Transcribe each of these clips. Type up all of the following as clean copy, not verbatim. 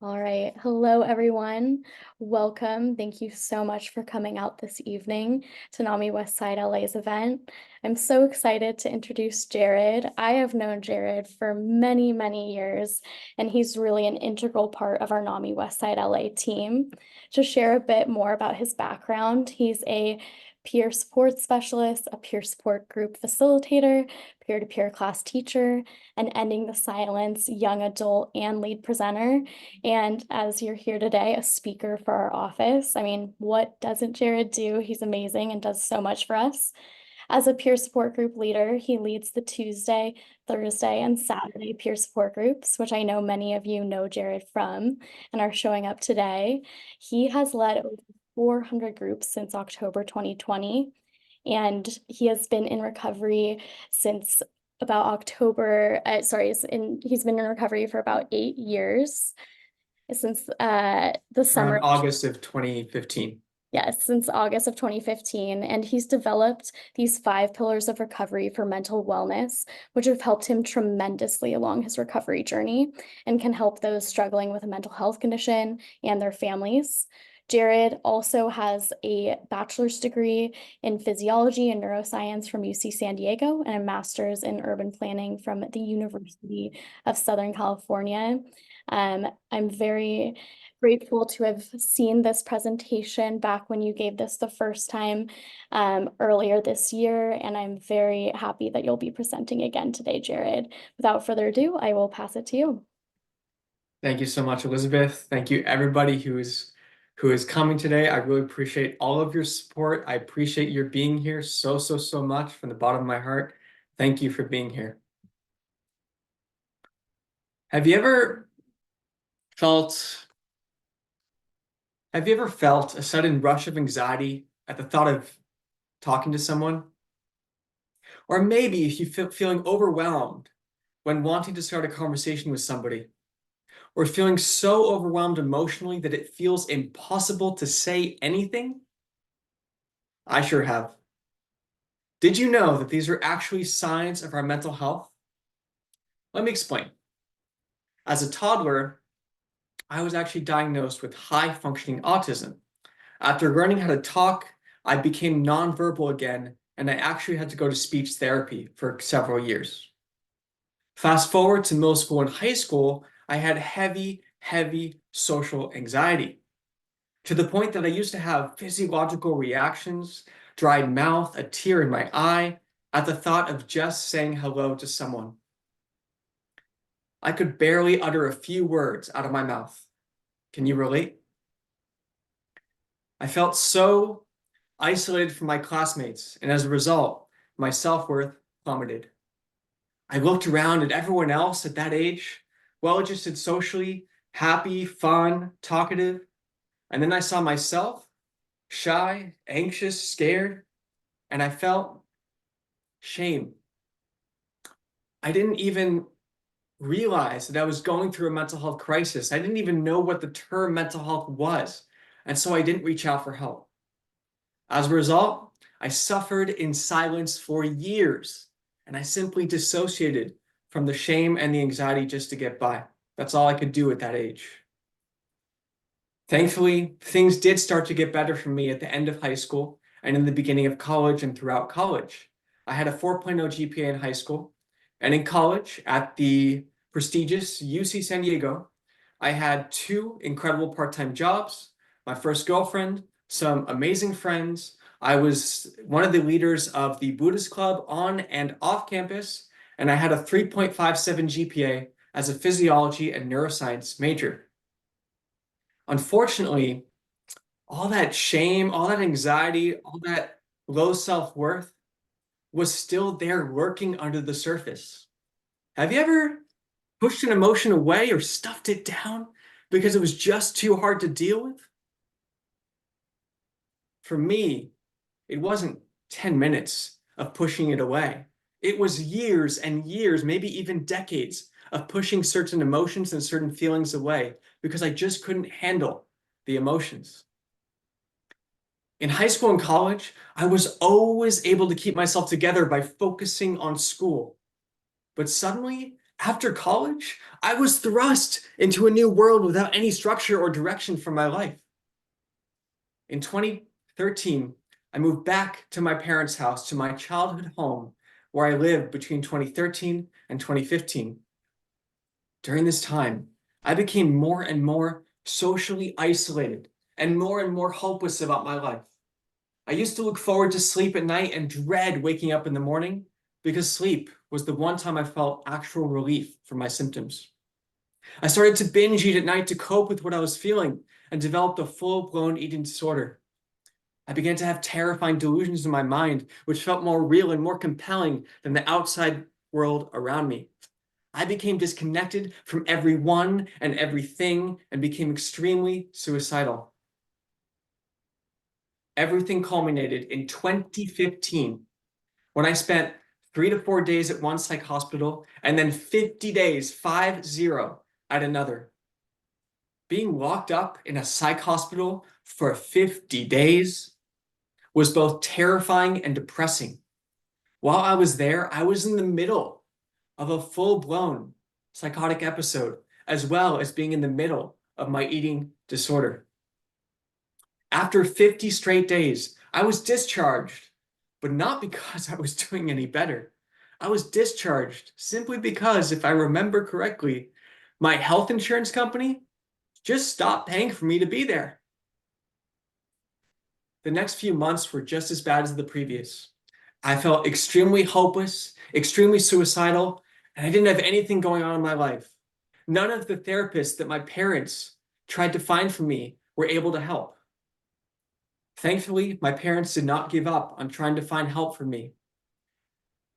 All right. Hello, everyone. Welcome. Thank you so much for coming out this evening to NAMI Westside LA's event. I'm so excited to introduce Jared. I have known Jared for many, many years, and he's really an integral part of our NAMI Westside LA team. To share a bit more about his background, he's a peer support specialist, a peer support group facilitator, peer-to-peer class teacher, and Ending the Silence young adult and lead presenter. And as you're here today, a speaker for our office. I mean, what doesn't Jared do? He's amazing and does so much for us. As a peer support group leader, he leads the Tuesday, Thursday, and Saturday peer support groups, which I know many of you know Jared from and are showing up today. He has led over 400 groups since October 2020, and he has been in recovery since about he's been in recovery for about 8 years since the summer. Around August of 2015. Yes, since August of 2015. And he's developed these 5 pillars of recovery for mental wellness, which have helped him tremendously along his recovery journey and can help those struggling with a mental health condition and their families. Jared also has a bachelor's degree in physiology and neuroscience from UC San Diego and a master's in urban planning from the University of Southern California. I'm very grateful to have seen this presentation back when you gave this the first time earlier this year, and I'm very happy that you'll be presenting again today, Jared. Without further ado, I will pass it to you. Thank you so much, Elizabeth. Thank you, everybody who is coming today. I really appreciate all of your support. I appreciate your being here so much from the bottom of my heart. Thank you for being here. Have you ever felt a sudden rush of anxiety at the thought of talking to someone? Or maybe if you feeling overwhelmed when wanting to start a conversation with somebody, or feeling so overwhelmed emotionally that it feels impossible to say anything? I sure have. Did you know that these are actually signs of our mental health? Let me explain. As a toddler, I was actually diagnosed with high-functioning autism. After learning how to talk, I became nonverbal again, and I actually had to go to speech therapy for several years. Fast forward to middle school and high school, I had heavy social anxiety, to the point that I used to have physiological reactions, dry mouth, a tear in my eye, at the thought of just saying hello to someone. I could barely utter a few words out of my mouth. Can you relate? I felt so isolated from my classmates, and as a result, my self-worth plummeted. I looked around at everyone else at that age, well-adjusted socially, happy, fun, talkative, and then I saw myself, shy, anxious, scared, and I felt shame. I didn't even realize that I was going through a mental health crisis. I didn't even know what the term mental health was, and so I didn't reach out for help. As a result, I suffered in silence for years, and I simply dissociated from the shame and the anxiety just to get by. That's all I could do at that age. Thankfully, things did start to get better for me at the end of high school and in the beginning of college and throughout college. I had a 4.0 GPA in high school, and in college at the prestigious UC San Diego, I had 2 incredible part-time jobs, my first girlfriend, some amazing friends. I was one of the leaders of the Buddhist club on and off campus, and I had a 3.57 GPA as a physiology and neuroscience major. Unfortunately, all that shame, all that anxiety, all that low self-worth was still there lurking under the surface. Have you ever pushed an emotion away or stuffed it down because it was just too hard to deal with? For me, it wasn't 10 minutes of pushing it away. It was years and years, maybe even decades of pushing certain emotions and certain feelings away because I just couldn't handle the emotions. In high school and college, I was always able to keep myself together by focusing on school. But suddenly, After college, I was thrust into a new world without any structure or direction for my life. In 2013, I moved back to my parents' house, to my childhood home, where I lived between 2013 and 2015. During this time, I became more and more socially isolated and more hopeless about my life. I used to look forward to sleep at night and dread waking up in the morning because sleep was the one time I felt actual relief from my symptoms. I started to binge eat at night to cope with what I was feeling and developed a full-blown eating disorder. I began to have terrifying delusions in my mind, which felt more real and more compelling than the outside world around me. I became disconnected from everyone and everything and became extremely suicidal. Everything culminated in 2015 when I spent 3 to 4 days at one psych hospital and then 50 days, 50, at another. Being locked up in a psych hospital for 50 days was both terrifying and depressing. While I was there, I was in the middle of a full-blown psychotic episode, as well as being in the middle of my eating disorder. After 50 straight days, I was discharged, but not because I was doing any better. I was discharged simply because, if I remember correctly, my health insurance company just stopped paying for me to be there. The next few months were just as bad as the previous. I felt extremely hopeless, extremely suicidal, and I didn't have anything going on in my life. None of the therapists that my parents tried to find for me were able to help. Thankfully, my parents did not give up on trying to find help for me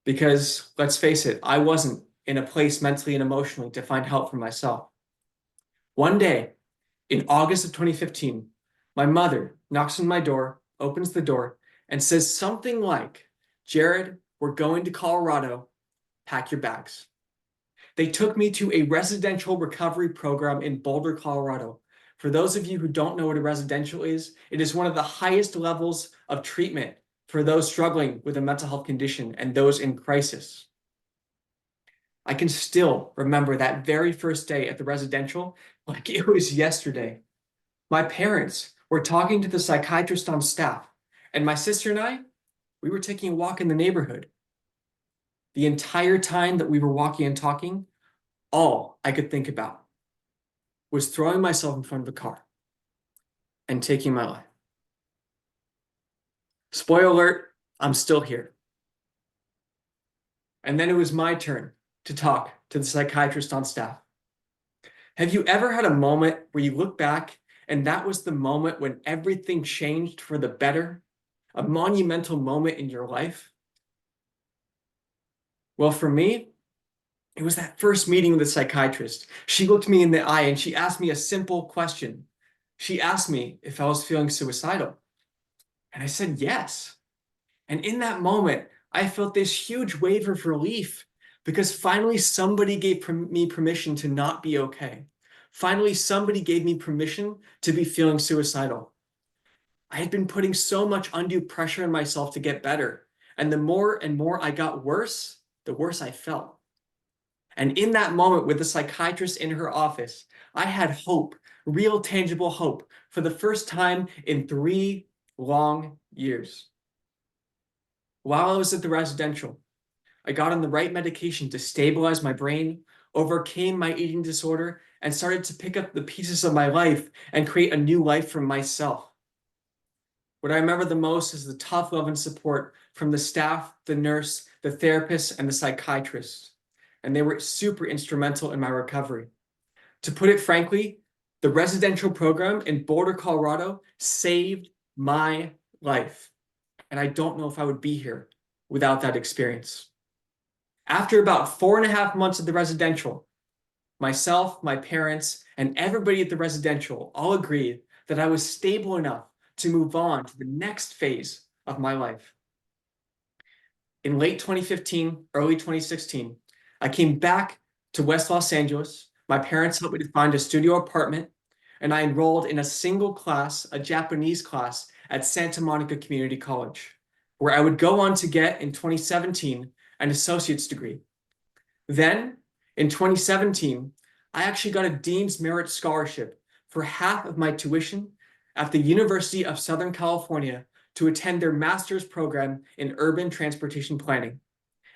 because, let's face it, I wasn't in a place mentally and emotionally to find help for myself. One day, in August of 2015, my mother knocks on my door, opens the door, and says something like, "Jared, we're going to Colorado. Pack your bags." They took me to a residential recovery program in Boulder, Colorado. For those of you who don't know what a residential is, it is one of the highest levels of treatment for those struggling with a mental health condition and those in crisis. I can still remember that very first day at the residential like it was yesterday. My parents were talking to the psychiatrist on staff, and my sister and I, we were taking a walk in the neighborhood. The entire time that we were walking and talking, all I could think about was throwing myself in front of a car and taking my life. Spoiler alert, I'm still here. And then it was my turn to talk to the psychiatrist on staff. Have you ever had a moment where you look back and that was the moment when everything changed for the better? A monumental moment in your life? Well, for me, it was that first meeting with the psychiatrist. She looked me in the eye and she asked me a simple question. She asked me if I was feeling suicidal. And I said yes. And in that moment, I felt this huge wave of relief because finally somebody gave me permission to not be okay. Finally, somebody gave me permission to be feeling suicidal. I had been putting so much undue pressure on myself to get better. And the more and more I got worse, the worse I felt. And in that moment with the psychiatrist in her office, I had hope, real tangible hope, for the first time in 3 long years. While I was at the residential, I got on the right medication to stabilize my brain, overcame my eating disorder, and started to pick up the pieces of my life and create a new life for myself. What I remember the most is the tough love and support from the staff, the nurse, the therapist, and the psychiatrist. And they were super instrumental in my recovery. To put it frankly, the residential program in Boulder, Colorado saved my life. And I don't know if I would be here without that experience. After about 4.5 months at the residential, myself, my parents, and everybody at the residential all agreed that I was stable enough to move on to the next phase of my life. In late 2015, early 2016, I came back to West Los Angeles. My parents helped me to find a studio apartment, and I enrolled in a single class, a Japanese class, at Santa Monica Community College, where I would go on to get, in 2017, an associate's degree. Then, In 2017, I actually got a Dean's Merit Scholarship for half of my tuition at the University of Southern California to attend their master's program in urban transportation planning.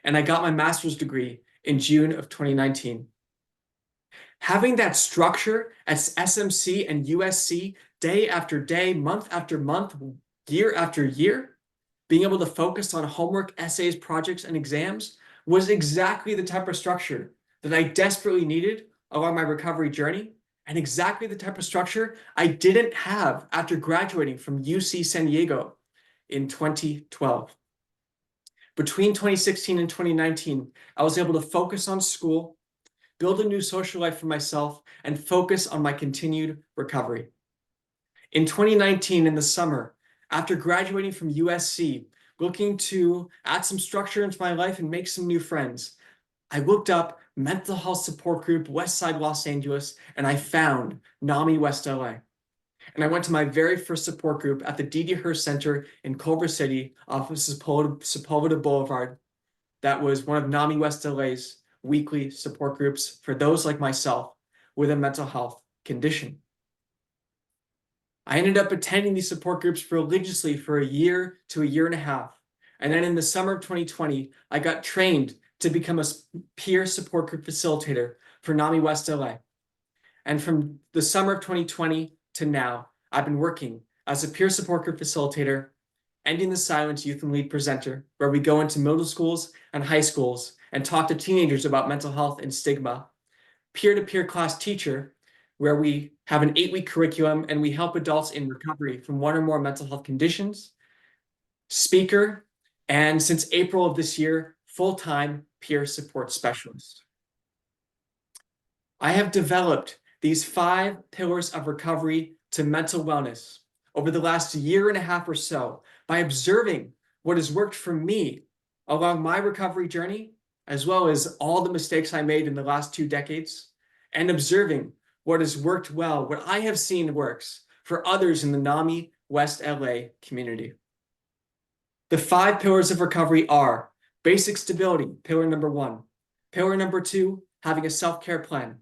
And I got my master's degree in June of 2019. Having that structure as SMC and USC day after day, month after month, year after year, being able to focus on homework, essays, projects, and exams was exactly the type of structure that I desperately needed along my recovery journey, and exactly the type of structure I didn't have after graduating from UC San Diego in 2012. Between 2016 and 2019, I was able to focus on school, build a new social life for myself, and focus on my continued recovery. In 2019, in the summer, after graduating from USC, looking to add some structure into my life and make some new friends, I looked up mental health support group Westside Los Angeles, and I found NAMI West LA. And I went to my very first support group at the D.D. Hearst Center in Culver City off of Sepulveda Boulevard. That was one of NAMI West LA's weekly support groups for those like myself with a mental health condition. I ended up attending these support groups religiously for a year to a year and a half. And then in the summer of 2020, I got trained to become a peer support group facilitator for NAMI West LA. And from the summer of 2020 to now, I've been working as a peer support group facilitator, Ending the Silence Youth and Lead presenter, where we go into middle schools and high schools and talk to teenagers about mental health and stigma, peer-to-peer class teacher, where we have an 8-week curriculum and we help adults in recovery from one or more mental health conditions, speaker, and since April of this year, full-time peer support specialist. I have developed these 5 pillars of recovery to mental wellness over the last year and a half or so by observing what has worked for me along my recovery journey, as well as all the mistakes I made in the last 2 decades, and observing what has worked well, what I have seen works for others in the NAMI West LA community. The 5 pillars of recovery are basic stability, pillar number 1. Pillar number 2, having a self-care plan.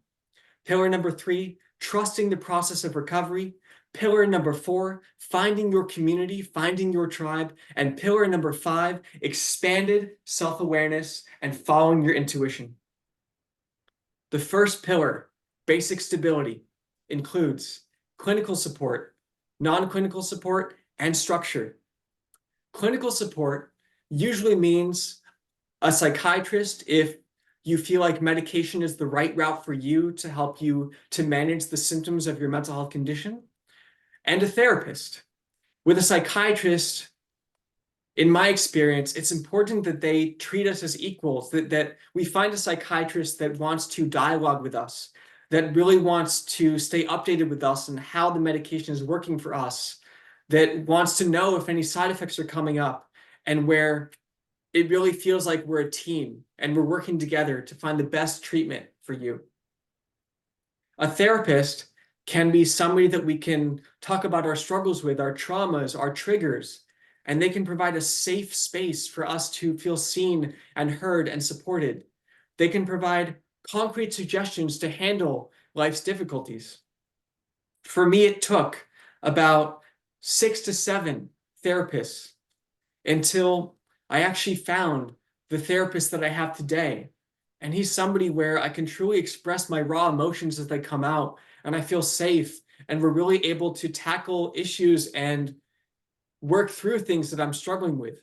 Pillar number 3, trusting the process of recovery. Pillar number 4, finding your community, finding your tribe. And pillar number 5, expanded self-awareness and following your intuition. The first pillar, basic stability, includes clinical support, non-clinical support, and structure. Clinical support usually means a psychiatrist if you feel like medication is the right route for you to help you to manage the symptoms of your mental health condition, and a therapist. With a psychiatrist, in my experience, it's important that they treat us as equals, that we find a psychiatrist that wants to dialogue with us, that really wants to stay updated with us on how the medication is working for us, that wants to know if any side effects are coming up, and where it really feels like we're a team and we're working together to find the best treatment for you. A therapist can be somebody that we can talk about our struggles with, our traumas, our triggers, and they can provide a safe space for us to feel seen and heard and supported. They can provide concrete suggestions to handle life's difficulties. For me, it took about 6 to 7 therapists until I actually found the therapist that I have today. And he's somebody where I can truly express my raw emotions as they come out, and I feel safe, and we're really able to tackle issues and work through things that I'm struggling with.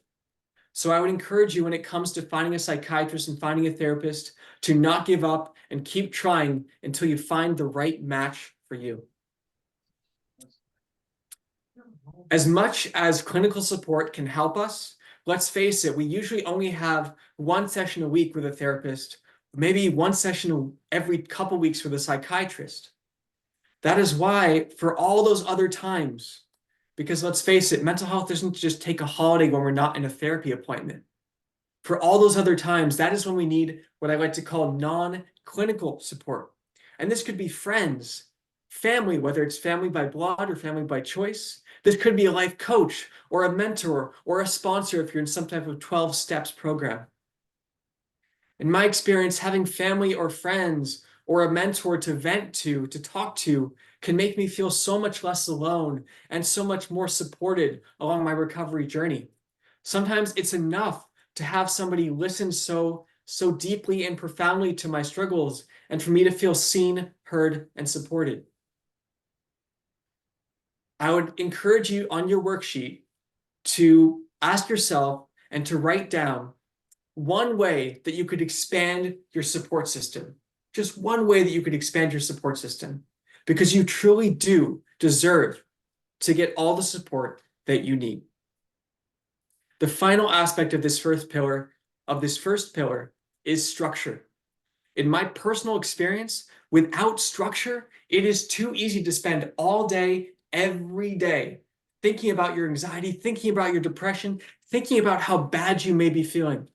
So I would encourage you, when it comes to finding a psychiatrist and finding a therapist, to not give up and keep trying until you find the right match for you. As much as clinical support can help us, let's face it, we usually only have 1 session a week with a therapist, maybe 1 session every couple weeks with a psychiatrist. That is why, for all those other times, because let's face it, mental health doesn't just take a holiday when we're not in a therapy appointment. For all those other times, that is when we need what I like to call non-clinical support. And this could be friends, family, whether it's family by blood or family by choice. This could be a life coach or a mentor or a sponsor if you're in some type of 12 steps program. In my experience, having family or friends or a mentor to vent to talk to, can make me feel so much less alone and so much more supported along my recovery journey. Sometimes it's enough to have somebody listen so deeply and profoundly to my struggles and for me to feel seen, heard, and supported. I would encourage you on your worksheet to ask yourself and to write down one way that you could expand your support system. Just one way that you could expand your support system, because you truly do deserve to get all the support that you need. The final aspect of this first pillar is structure. In my personal experience, without structure, it is too easy to spend all day, every day, thinking about your anxiety, thinking about your depression, thinking about how bad you may be feeling.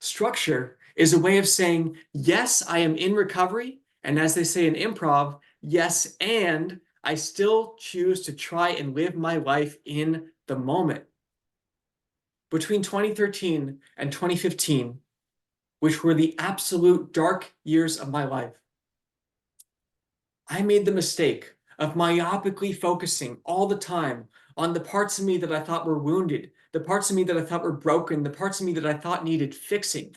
Structure is a way of saying, yes, I am in recovery. And as they say in improv, yes, and I still choose to try and live my life in the moment. Between 2013 and 2015, which were the absolute dark years of my life, I made the mistake of myopically focusing all the time on the parts of me that I thought were wounded, the parts of me that I thought were broken, the parts of me that I thought needed fixing.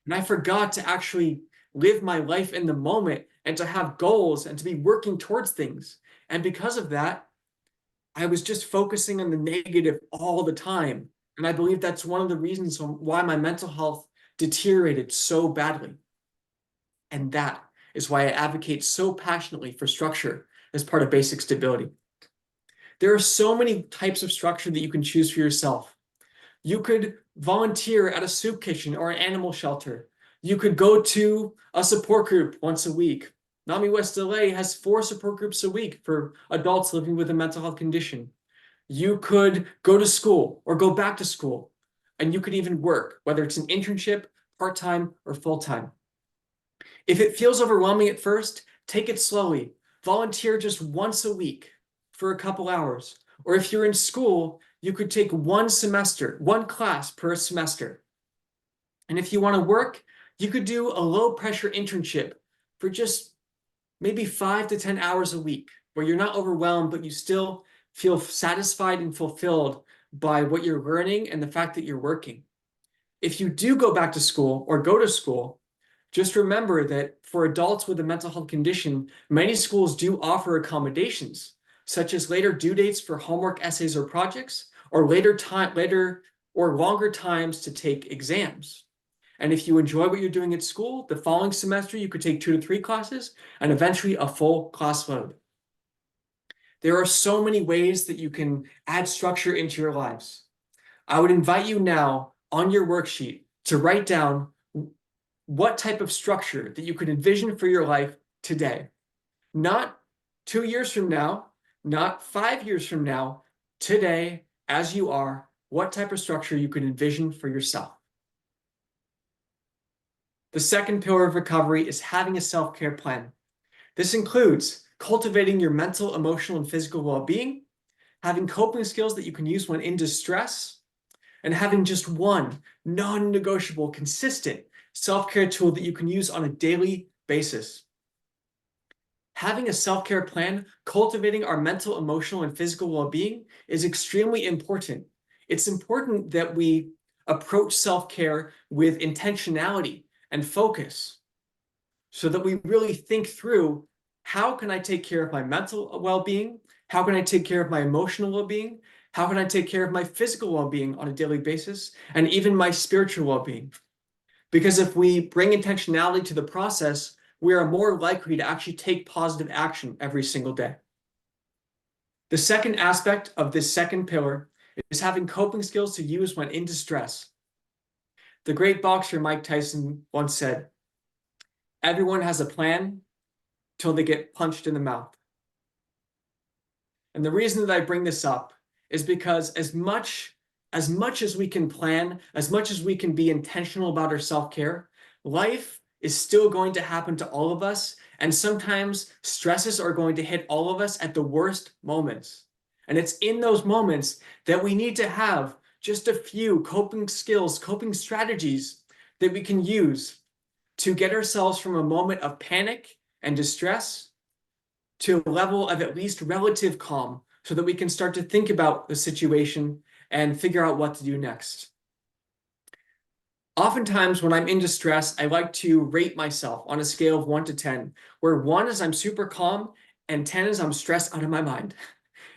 And I forgot to actually live my life in the moment and to have goals and to be working towards things. And because of that, I was just focusing on the negative all the time. And I believe that's one of the reasons why my mental health deteriorated so badly. And that is why I advocate so passionately for structure as part of basic stability. There are so many types of structure that you can choose for yourself. You could volunteer at a soup kitchen or an animal shelter. You could go to a support group once a week. NAMI West LA has 4 support groups a week for adults living with a mental health condition. You could go to school or go back to school, and you could even work, whether it's an internship, part-time, or full-time. If it feels overwhelming at first, take it slowly. Volunteer just once a week for a couple hours. Or if you're in school, you could take one class per semester. And if you want to work, you could do a low pressure internship for just maybe 5 to 10 hours a week, where you're not overwhelmed, but you still feel satisfied and fulfilled by what you're learning and the fact that you're working. If you do go back to school or go to school, just remember that for adults with a mental health condition, many schools do offer accommodations, such as later due dates for homework, essays, or projects, or later or longer times to take exams. And if you enjoy what you're doing at school, the following semester you could take 2 to 3 classes and eventually a full class load. There are so many ways that you can add structure into your lives. I would invite you now on your worksheet to write down what type of structure that you could envision for your life today. Not 2 years from now, not 5 years from now, today, as you are, what type of structure you could envision for yourself. The second pillar of recovery is having a self-care plan. This includes cultivating your mental, emotional, and physical well-being, having coping skills that you can use when in distress, and having just one non-negotiable, consistent self-care tool that you can use on a daily basis. Having a self-care plan, cultivating our mental, emotional, and physical well-being is extremely important. It's important that we approach self-care with intentionality and focus so that we really think through, how can I take care of my mental well-being? How can I take care of my emotional well-being? How can I take care of my physical well-being on a daily basis, and even my spiritual well-being? Because if we bring intentionality to the process, we are more likely to actually take positive action every single day. The second aspect of this second pillar is having coping skills to use when in distress. The great boxer Mike Tyson once said, "Everyone has a plan till they get punched in the mouth." And the reason that I bring this up is because as much as we can plan, as much as we can be intentional about our self-care, life is still going to happen to all of us. And sometimes stresses are going to hit all of us at the worst moments. And it's in those moments that we need to have just a few coping skills, coping strategies that we can use to get ourselves from a moment of panic and distress to a level of at least relative calm so that we can start to think about the situation and figure out what to do next. Oftentimes, when I'm in distress, I like to rate myself on a scale of 1 to 10, where 1 is I'm super calm and 10 is I'm stressed out of my mind.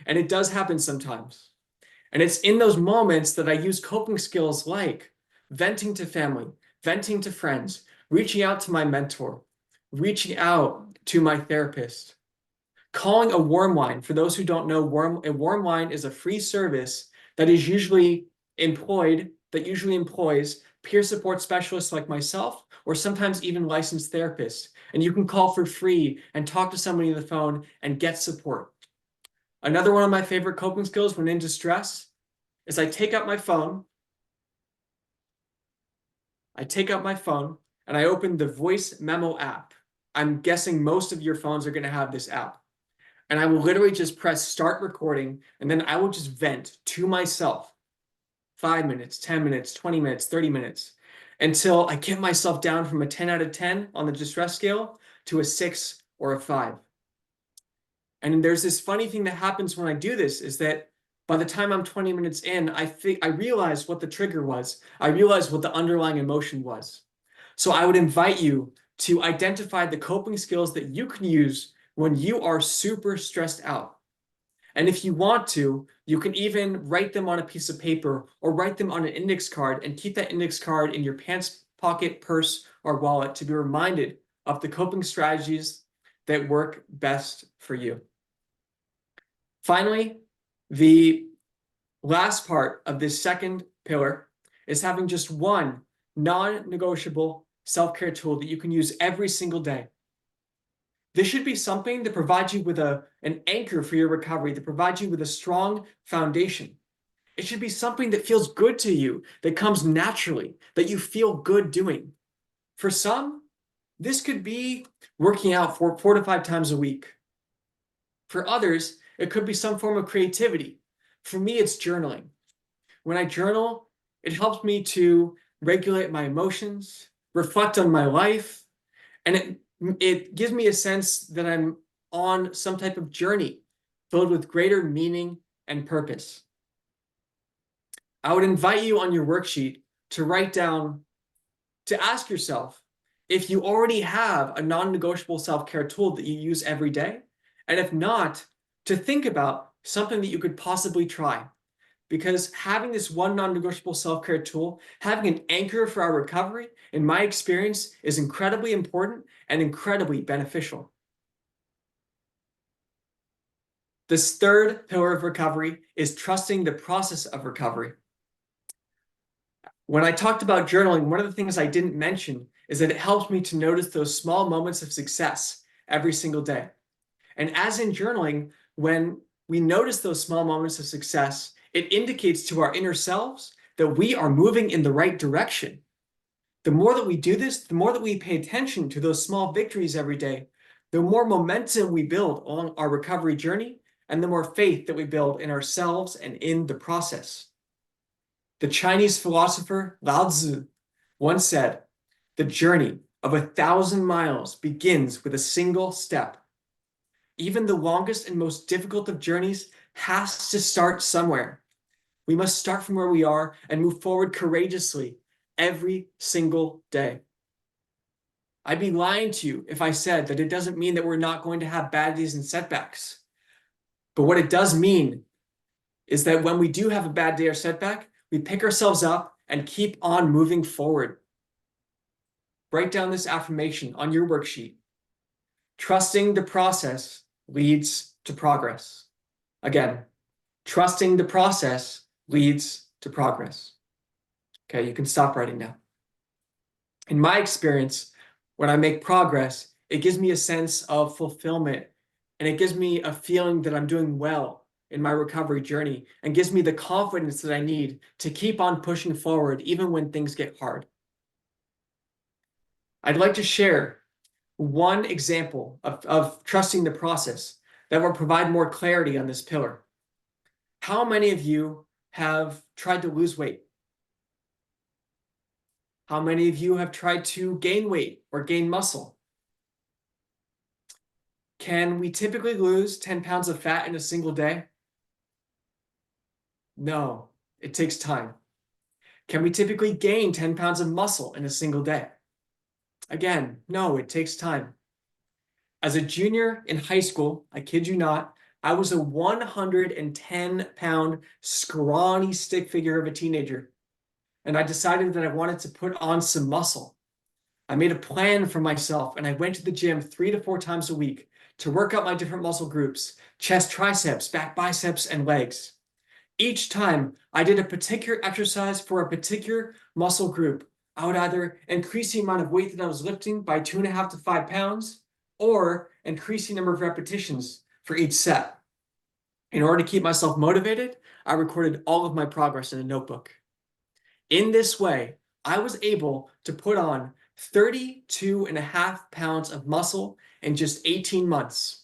And it does happen sometimes. And it's in those moments that I use coping skills like venting to family, venting to friends, reaching out to my mentor, reaching out to my therapist, calling a warm line. For those who don't know, a warm line is a free service that usually employs peer support specialists like myself, or sometimes even licensed therapists. And you can call for free and talk to somebody on the phone and get support. Another one of my favorite coping skills when in distress is I take out my phone and I open the voice memo app. I'm guessing most of your phones are going to have this app. And I will literally just press start recording, and then I will just vent to myself 5 minutes, 10 minutes, 20 minutes, 30 minutes, until I get myself down from a 10 out of 10 on the distress scale to a 6 or a 5. And there's this funny thing that happens when I do this is that by the time I'm 20 minutes in, I realize what the trigger was. I realize what the underlying emotion was. So I would invite you to identify the coping skills that you can use when you are super stressed out. And if you want to, you can even write them on a piece of paper or write them on an index card and keep that index card in your pants pocket, purse, or wallet to be reminded of the coping strategies that work best for you. Finally, the last part of this second pillar is having just one non-negotiable self-care tool that you can use every single day. This should be something that provides you with an anchor for your recovery, that provides you with a strong foundation. It should be something that feels good to you, that comes naturally, that you feel good doing. For some, this could be working out 4 to 5 times a week. For others, it could be some form of creativity. For me, it's journaling. When I journal, it helps me to regulate my emotions, reflect on my life, and it gives me a sense that I'm on some type of journey filled with greater meaning and purpose. I would invite you on your worksheet to ask yourself if you already have a non-negotiable self-care tool that you use every day, and if not, to think about something that you could possibly try. Because having this one non-negotiable self-care tool, having an anchor for our recovery, in my experience, is incredibly important and incredibly beneficial. This third pillar of recovery is trusting the process of recovery. When I talked about journaling, one of the things I didn't mention is that it helps me to notice those small moments of success every single day. And as in journaling, when we notice those small moments of success, it indicates to our inner selves that we are moving in the right direction. The more that we do this, the more that we pay attention to those small victories every day, the more momentum we build on our recovery journey, and the more faith that we build in ourselves and in the process. The Chinese philosopher Lao Tzu once said, "The journey of 1,000 miles begins with a single step." Even the longest and most difficult of journeys has to start somewhere. We must start from where we are and move forward courageously every single day. I'd be lying to you if I said that it doesn't mean that we're not going to have bad days and setbacks. But what it does mean is that when we do have a bad day or setback, we pick ourselves up and keep on moving forward. Write down this affirmation on your worksheet. Trusting the process leads to progress. Again, trusting the process leads to progress. Okay, you can stop writing now. In my experience, when I make progress, it gives me a sense of fulfillment, and it gives me a feeling that I'm doing well in my recovery journey, and gives me the confidence that I need to keep on pushing forward even when things get hard. I'd like to share one example of trusting the process that will provide more clarity on this pillar. How many of you have tried to lose weight? How many of you have tried to gain weight or gain muscle? Can we typically lose 10 pounds of fat in a single day? No, it takes time. Can we typically gain 10 pounds of muscle in a single day? Again, no, it takes time. As a junior in high school, I kid you not, I was a 110-pound scrawny stick figure of a teenager, and I decided that I wanted to put on some muscle. I made a plan for myself, and I went to the gym 3 to 4 times a week to work out my different muscle groups: chest, triceps, back biceps, and legs. Each time I did a particular exercise for a particular muscle group, I would either increase the amount of weight that I was lifting by 2.5 to 5 pounds or increase the number of repetitions for each set. In order to keep myself motivated, I recorded all of my progress in a notebook. In this way, I was able to put on 32.5 pounds of muscle in just 18 months.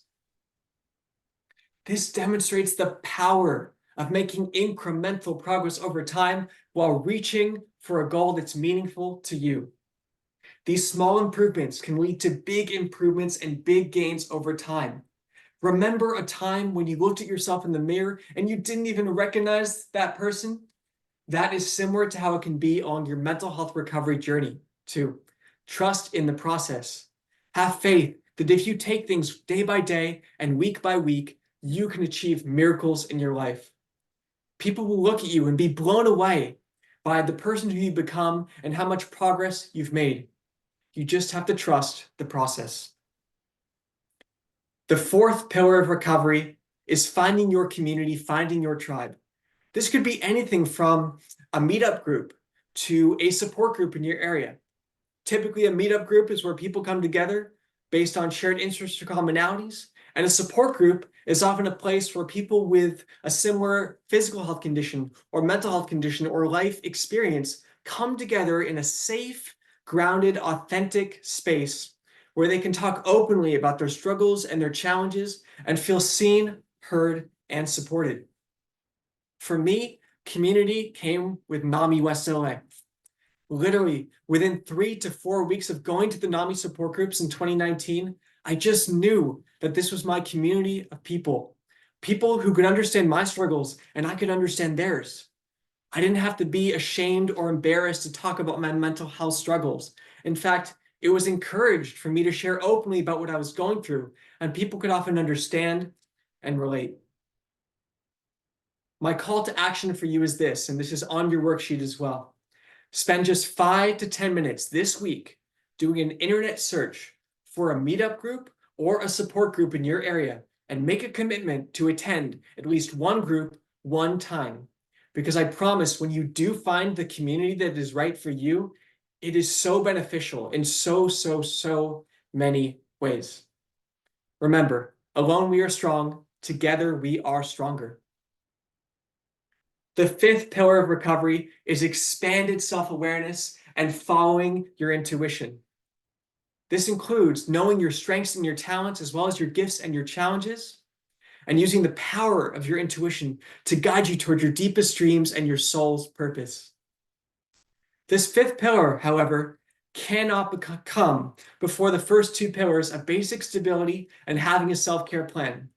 This demonstrates the power of making incremental progress over time while reaching for a goal that's meaningful to you. These small improvements can lead to big improvements and big gains over time. Remember a time when you looked at yourself in the mirror and you didn't even recognize that person? That is similar to how it can be on your mental health recovery journey, too. Trust in the process. Have faith that if you take things day by day and week by week, you can achieve miracles in your life. People will look at you and be blown away by the person who you've become and how much progress you've made. You just have to trust the process. The fourth pillar of recovery is finding your community, finding your tribe. This could be anything from a meetup group to a support group in your area. Typically, a meetup group is where people come together based on shared interests or commonalities, and a support group is often a place where people with a similar physical health condition or mental health condition or life experience come together in a safe, grounded, authentic space where they can talk openly about their struggles and their challenges and feel seen, heard, and supported. For me, community came with NAMI West LA. Literally, within 3 to 4 weeks of going to the NAMI support groups in 2019, I just knew that this was my community of people. People who could understand my struggles and I could understand theirs. I didn't have to be ashamed or embarrassed to talk about my mental health struggles. In fact, it was encouraged for me to share openly about what I was going through, and people could often understand and relate. My call to action for you is this, and this is on your worksheet as well. Spend just 5 to 10 minutes this week doing an internet search for a meetup group or a support group in your area and make a commitment to attend at least one group one time. Because I promise when you do find the community that is right for you, it is so beneficial in so many ways. Remember, alone we are strong, together we are stronger. The fifth pillar of recovery is expanded self-awareness and following your intuition. This includes knowing your strengths and your talents, as well as your gifts and your challenges, and using the power of your intuition to guide you toward your deepest dreams and your soul's purpose. This fifth pillar, however, cannot come before the first two pillars of basic stability and having a self-care plan.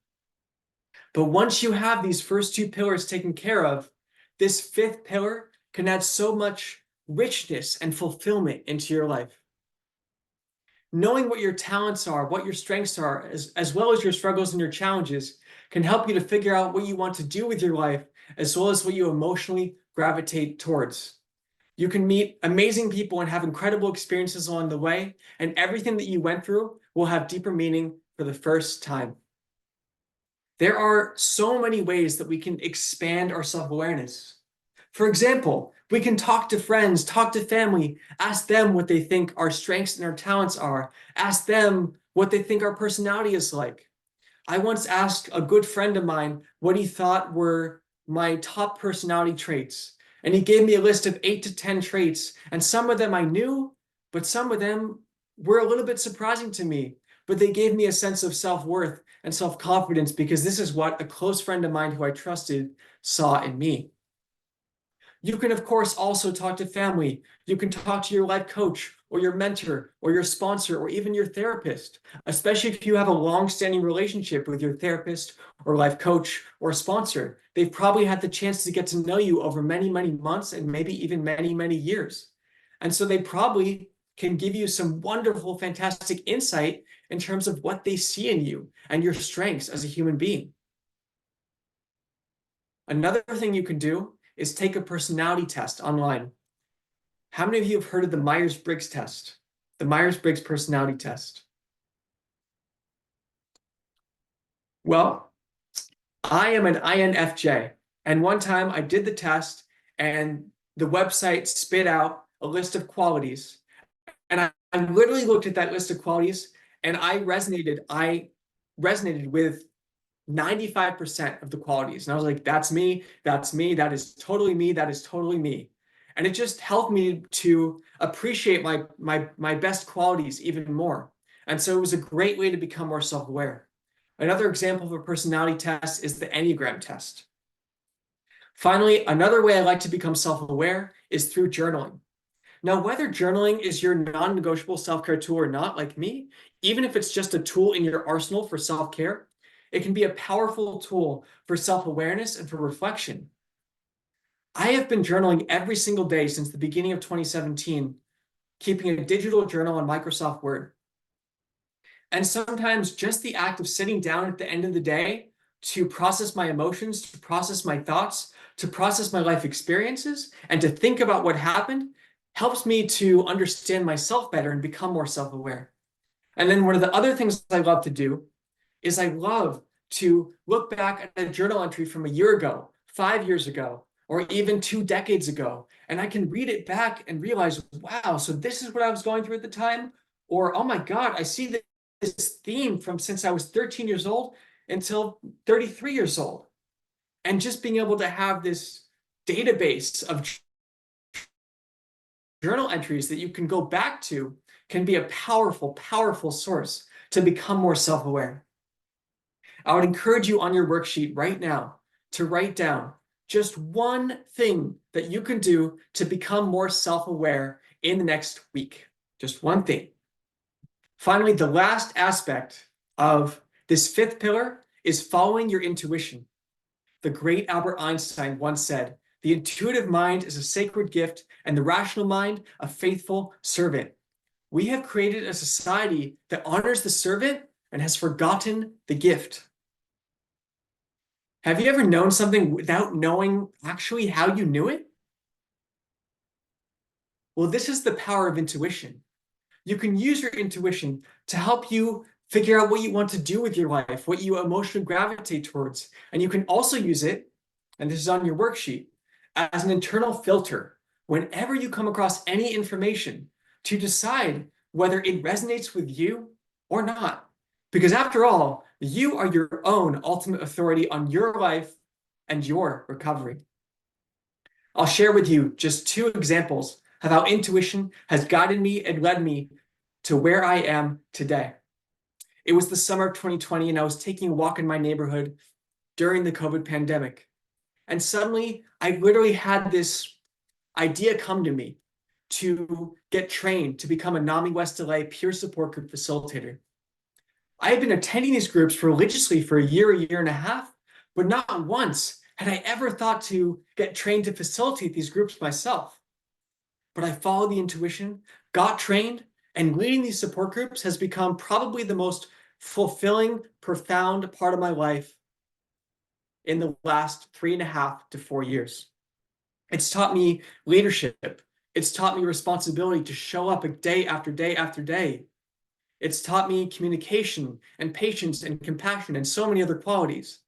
But once you have these first two pillars taken care of, this fifth pillar can add so much richness and fulfillment into your life. Knowing what your talents are, what your strengths are, as well as your struggles and your challenges, can help you to figure out what you want to do with your life, as well as what you emotionally gravitate towards. You can meet amazing people and have incredible experiences along the way, and everything that you went through will have deeper meaning for the first time. There are so many ways that we can expand our self-awareness. For example, we can talk to friends, talk to family, ask them what they think our strengths and our talents are, ask them what they think our personality is like. I once asked a good friend of mine what he thought were my top personality traits, and he gave me a list of 8 to 10 traits, and some of them I knew, but some of them were a little bit surprising to me, but they gave me a sense of self-worth and self-confidence because this is what a close friend of mine who I trusted saw in me. You can, of course, also talk to family. You can talk to your life coach or your mentor or your sponsor or even your therapist, especially if you have a long-standing relationship with your therapist or life coach or sponsor. They've probably had the chance to get to know you over many, many months and maybe even many, many years. And so they probably can give you some wonderful, fantastic insight in terms of what they see in you and your strengths as a human being. Another thing you can do is take a personality test online. How many of you have heard of the Myers-Briggs test? The Myers-Briggs personality test. Well, I am an INFJ, and one time I did the test and the website spit out a list of qualities. And I literally looked at that list of qualities and I resonated with 95% of the qualities. And I was like, that's me, that is totally me, that is totally me. And it just helped me to appreciate my best qualities even more. And so it was a great way to become more self-aware. Another example of a personality test is the Enneagram test. Finally, another way I like to become self-aware is through journaling. Now, whether journaling is your non-negotiable self-care tool or not, like me, even if it's just a tool in your arsenal for self-care, it can be a powerful tool for self-awareness and for reflection. I have been journaling every single day since the beginning of 2017, keeping a digital journal on Microsoft Word. And sometimes just the act of sitting down at the end of the day to process my emotions, to process my thoughts, to process my life experiences, and to think about what happened helps me to understand myself better and become more self-aware. And then one of the other things I love to do is I love to look back at a journal entry from a year ago, 5 years ago, or even 2 decades ago, and I can read it back and realize, wow, so this is what I was going through at the time, or oh my God, I see this theme from since I was 13 years old until 33 years old. And just being able to have this database of journal entries that you can go back to can be a powerful, powerful source to become more self-aware. I would encourage you on your worksheet right now to write down just one thing that you can do to become more self-aware in the next week. Just one thing. Finally, the last aspect of this fifth pillar is following your intuition. The great Albert Einstein once said, "The intuitive mind is a sacred gift, and the rational mind a faithful servant." We have created a society that honors the servant and has forgotten the gift. Have you ever known something without knowing actually how you knew it? Well, this is the power of intuition. You can use your intuition to help you figure out what you want to do with your life, what you emotionally gravitate towards. And you can also use it, and this is on your worksheet, as an internal filter whenever you come across any information to decide whether it resonates with you or not. Because after all, you are your own ultimate authority on your life and your recovery. I'll share with you just 2 examples of how intuition has guided me and led me to where I am today. It was the summer of 2020, and I was taking a walk in my neighborhood during the COVID pandemic. And suddenly, I literally had this idea come to me to get trained to become a NAMI West LA peer support group facilitator. I had been attending these groups religiously for a year and a half, but not once had I ever thought to get trained to facilitate these groups myself. But I followed the intuition, got trained, and leading these support groups has become probably the most fulfilling, profound part of my life in the last 3.5 to 4 years. It's taught me leadership. It's taught me responsibility to show up day after day after day. It's taught me communication and patience and compassion and so many other qualities.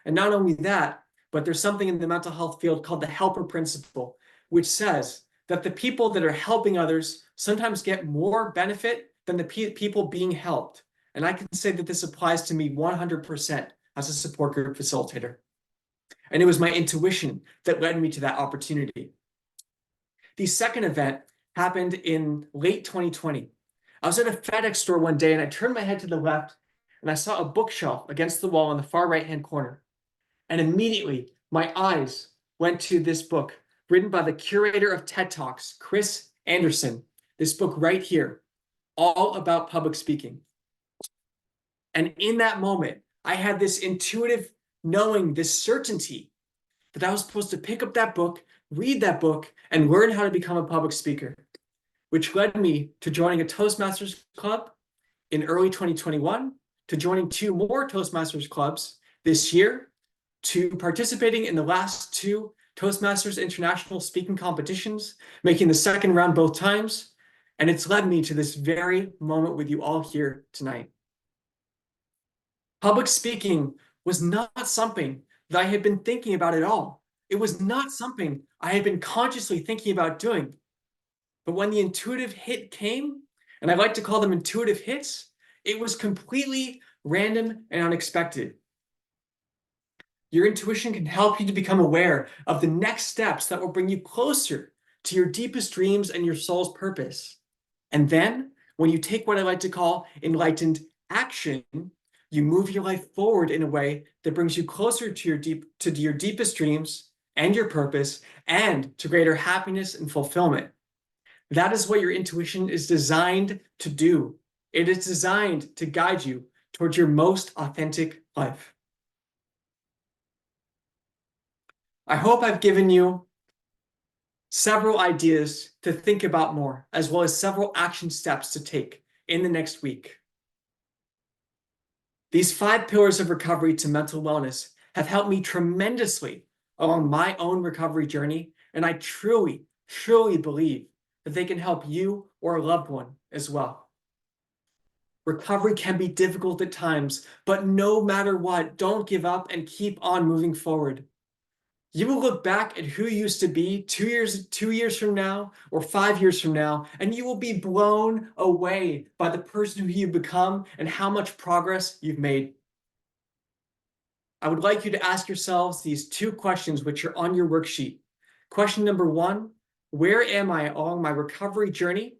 And not only that, but there's something in the mental health field called the helper principle, which says that the people that are helping others sometimes get more benefit than the people being helped. And I can say that this applies to me 100% as a support group facilitator. And it was my intuition that led me to that opportunity. The second event happened in late 2020. I was at a FedEx store one day and I turned my head to the left and I saw a bookshelf against the wall in the far right-hand corner. And immediately my eyes went to this book written by the curator of TED Talks, Chris Anderson. This book right here, all about public speaking. And in that moment, I had this intuitive knowing, this certainty that I was supposed to pick up that book, read that book, and learn how to become a public speaker, which led me to joining a Toastmasters club in early 2021, to joining 2 more Toastmasters clubs this year, to participating in the last 2 Toastmasters international speaking competitions, making the second round both times. And it's led me to this very moment with you all here tonight. Public speaking was not something that I had been thinking about at all. It was not something I had been consciously thinking about doing. But when the intuitive hit came, and I like to call them intuitive hits, it was completely random and unexpected. Your intuition can help you to become aware of the next steps that will bring you closer to your deepest dreams and your soul's purpose. And then, when you take what I like to call enlightened action, you move your life forward in a way that brings you closer to your deepest dreams and your purpose, and to greater happiness and fulfillment. That is what your intuition is designed to do. It is designed to guide you towards your most authentic life. I hope I've given you several ideas to think about more, as well as several action steps to take in the next week. These 5 pillars of recovery to mental wellness have helped me tremendously along my own recovery journey, and I truly, truly believe that they can help you or a loved one as well. Recovery can be difficult at times, but no matter what, don't give up and keep on moving forward. You will look back at who you used to be 2 years from now, or 5 years from now, and you will be blown away by the person who you've become and how much progress you've made. I would like you to ask yourselves these 2 questions, which are on your worksheet. Question number 1, where am I along my recovery journey?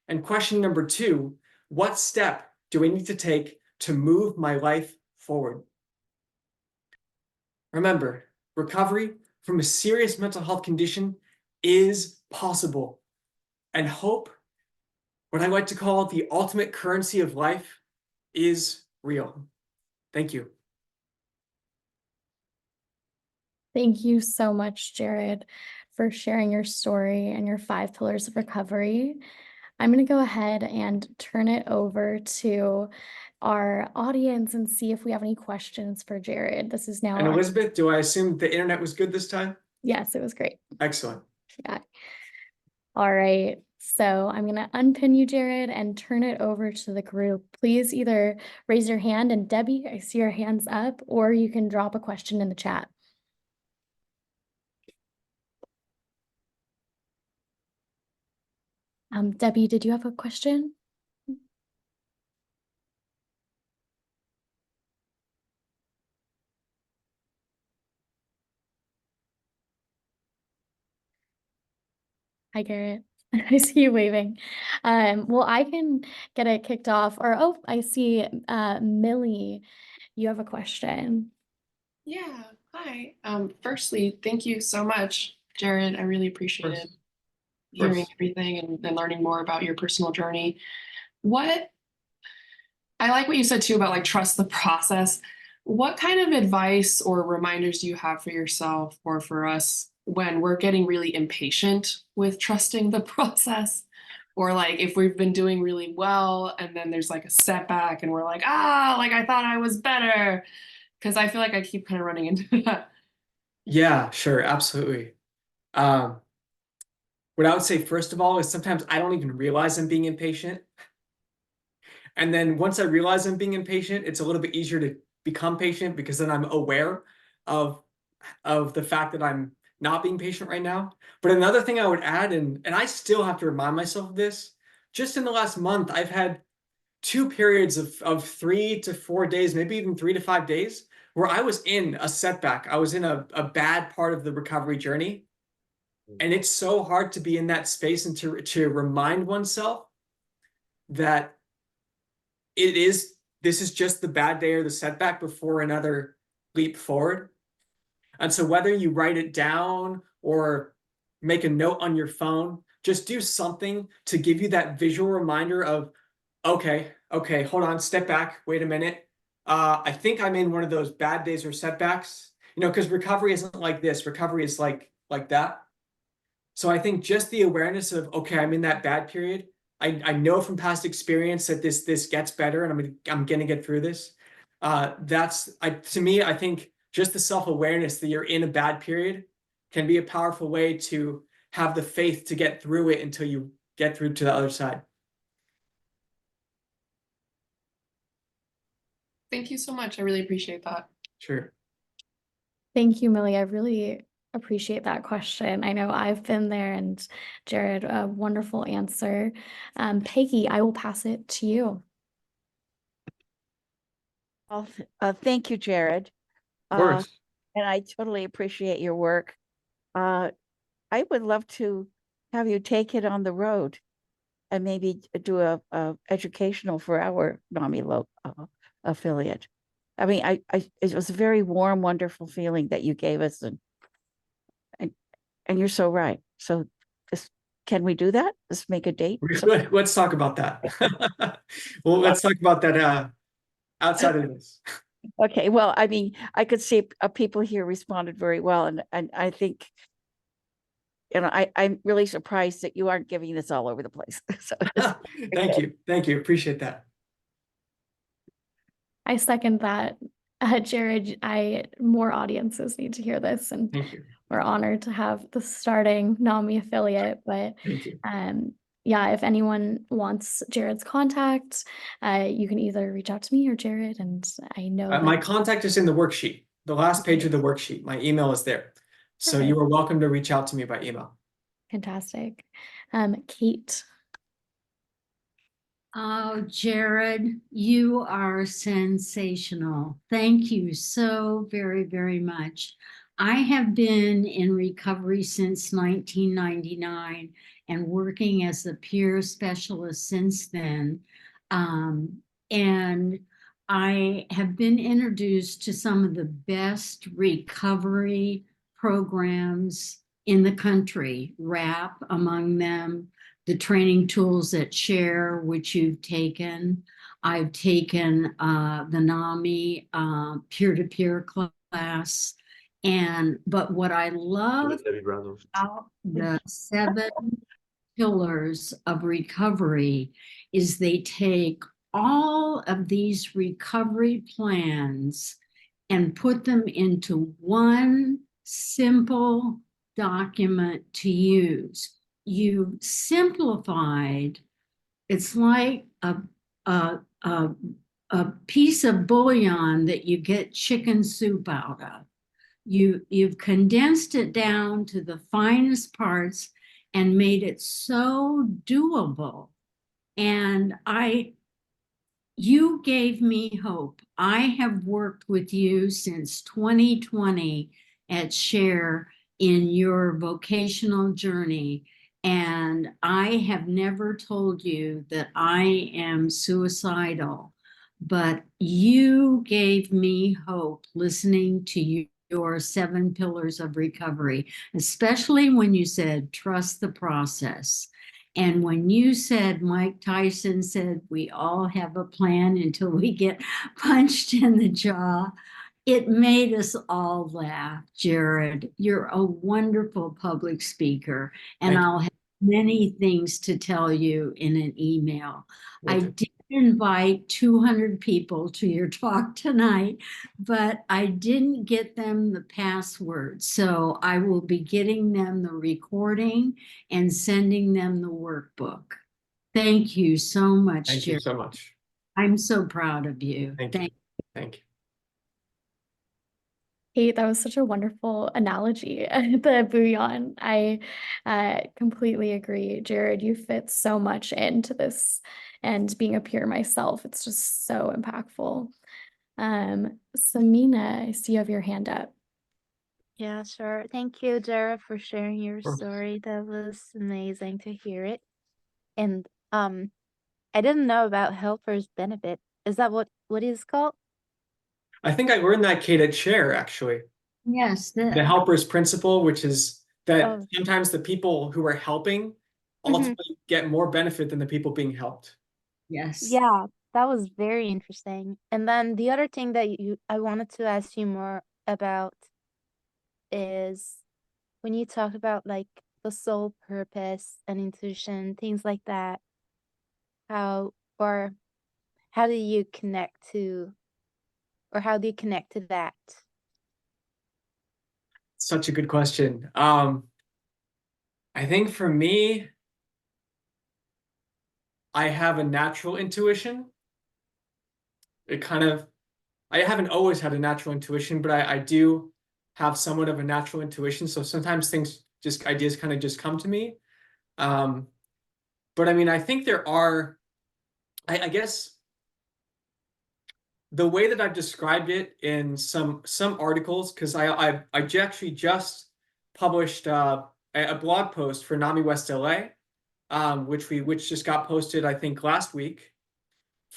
And question number 2, what step do I need to take to move my life forward? Remember, recovery from a serious mental health condition is possible. And hope, what I like to call the ultimate currency of life, is real. Thank you. Thank you so much, Jared, for sharing your story and your 5 pillars of recovery. I'm going to go ahead and turn it over to our audience and see if we have any questions for Jared. This is now And Elizabeth, do I assume the internet was good this time? Yes, it was great. Excellent. Yeah. All right. So I'm going to unpin you, Jared, and turn it over to the group. Please either raise your hand, and Debbie, I see your hands up, or you can drop a question in the chat. Debbie, did you have a question? Hi, Garrett. I see you waving. Well, I can get it kicked off. Or, oh, I see Millie, you have a question. Yeah, hi. Firstly, thank you so much, Jared. I really appreciated hearing everything and learning more about your personal journey. I like what you said too about like trust the process. What kind of advice or reminders do you have for yourself or for us when we're getting really impatient with trusting the process? Or like if we've been doing really well and then there's like a setback and we're like, like I thought I was better. Because I feel like I keep kind of running into that. Yeah, sure, absolutely. What I would say, first of all, is sometimes I don't even realize I'm being impatient. And then once I realize I'm being impatient, it's a little bit easier to become patient, because then I'm aware of the fact that I'm not being patient right now. But another thing I would add, and I still have to remind myself of this, just in the last month, I've had 2 periods of 3 to 4 days, maybe even 3 to 5 days, where I was in a setback. I was in a bad part of the recovery journey. And it's so hard to be in that space and to remind oneself that this is just the bad day or the setback before another leap forward. And so whether you write it down or make a note on your phone, just do something to give you that visual reminder of, okay, hold on, step back, wait a minute. I think I'm in one of those bad days or setbacks, because recovery isn't like this. Recovery is like that. So I think just the awareness of, okay, I'm in that bad period. I know from past experience that this gets better, and I'm gonna get through this. To me, I think just the self-awareness that you're in a bad period can be a powerful way to have the faith to get through it until you get through to the other side. Thank you so much. I really appreciate that. Sure. Thank you, Millie. I really appreciate that question. I know I've been there, and Jared, a wonderful answer. Peggy, I will pass it to you. Well, thank you, Jared. Of course. And I totally appreciate your work. I would love to have you take it on the road and maybe do a educational for our NAMI affiliate. I mean, it was a very warm, wonderful feeling that you gave us, and you're so right. So can we do that? Let's make a date. Let's talk about that. Well, let's talk about that outside of this. Okay, well, I mean, I could see people here responded very well, and I think, I'm really surprised that you aren't giving this all over the place. So Thank you, appreciate that. I second that. Jared, more audiences need to hear this, and Thank you. we're honored to have the starting NAMI affiliate. But Thank you. yeah, if anyone wants Jared's contact, you can either reach out to me or Jared, and I know My contact is in the worksheet. The last page of the worksheet. My email is there. So you are welcome to reach out to me by email. Fantastic. Kate. Oh, Jared, you are sensational. Thank you so very, very much. I have been in recovery since 1999 and working as a peer specialist since then. And I have been introduced to some of the best recovery programs in the country, RAP among them, the training tools at Share, which you've taken. I've taken the NAMI peer-to-peer class. But what I love about the 7 pillars of recovery is they take all of these recovery plans and put them into one simple document to use. You simplified. It's like a piece of bouillon that you get chicken soup out of. You've condensed it down to the finest parts and made it so doable. And you gave me hope. I have worked with you since 2020 at Share in your vocational journey. And I have never told you that I am suicidal, but you gave me hope listening to your 7 pillars of recovery, especially when you said, trust the process. And when you said, Mike Tyson said, we all have a plan until we get punched in the jaw, it made us all laugh. Jared, you're a wonderful public speaker, and I'll have many things to tell you in an email. I did invite 200 people to your talk tonight, but I didn't get them the password. So I will be getting them the recording and sending them the workbook. Thank you so much, Thank Jared. you so much. I'm so proud of you. Thank you. Thank you. Kate, that was such a wonderful analogy. The bouillon. I completely agree. Jared, you fit so much into this, and being a peer myself, it's just so impactful. Samina, I see you have your hand up. Yeah, sure. Thank you, Jared, for sharing your story. That was amazing to hear it. And I didn't know about helpers benefit. Is that what is called? I think I learned that, Kate, at Share, actually. Yes, The helper's principle, which is that Oh. sometimes the people who are helping ultimately get more benefit than the people being helped. Yes. Yeah, that was very interesting. And then the other thing that I wanted to ask you more about is when you talk about like the soul purpose and intuition, things like that, how or how do you connect to or how do you connect to that? Such a good question. I think for me, I have a natural intuition. I haven't always had a natural intuition, but I do have somewhat of a natural intuition. So sometimes ideas kind of just come to me. But I mean, I think there are, I guess the way that I've described it in some articles, because I actually just published a blog post for NAMI West LA, which just got posted, I think, last week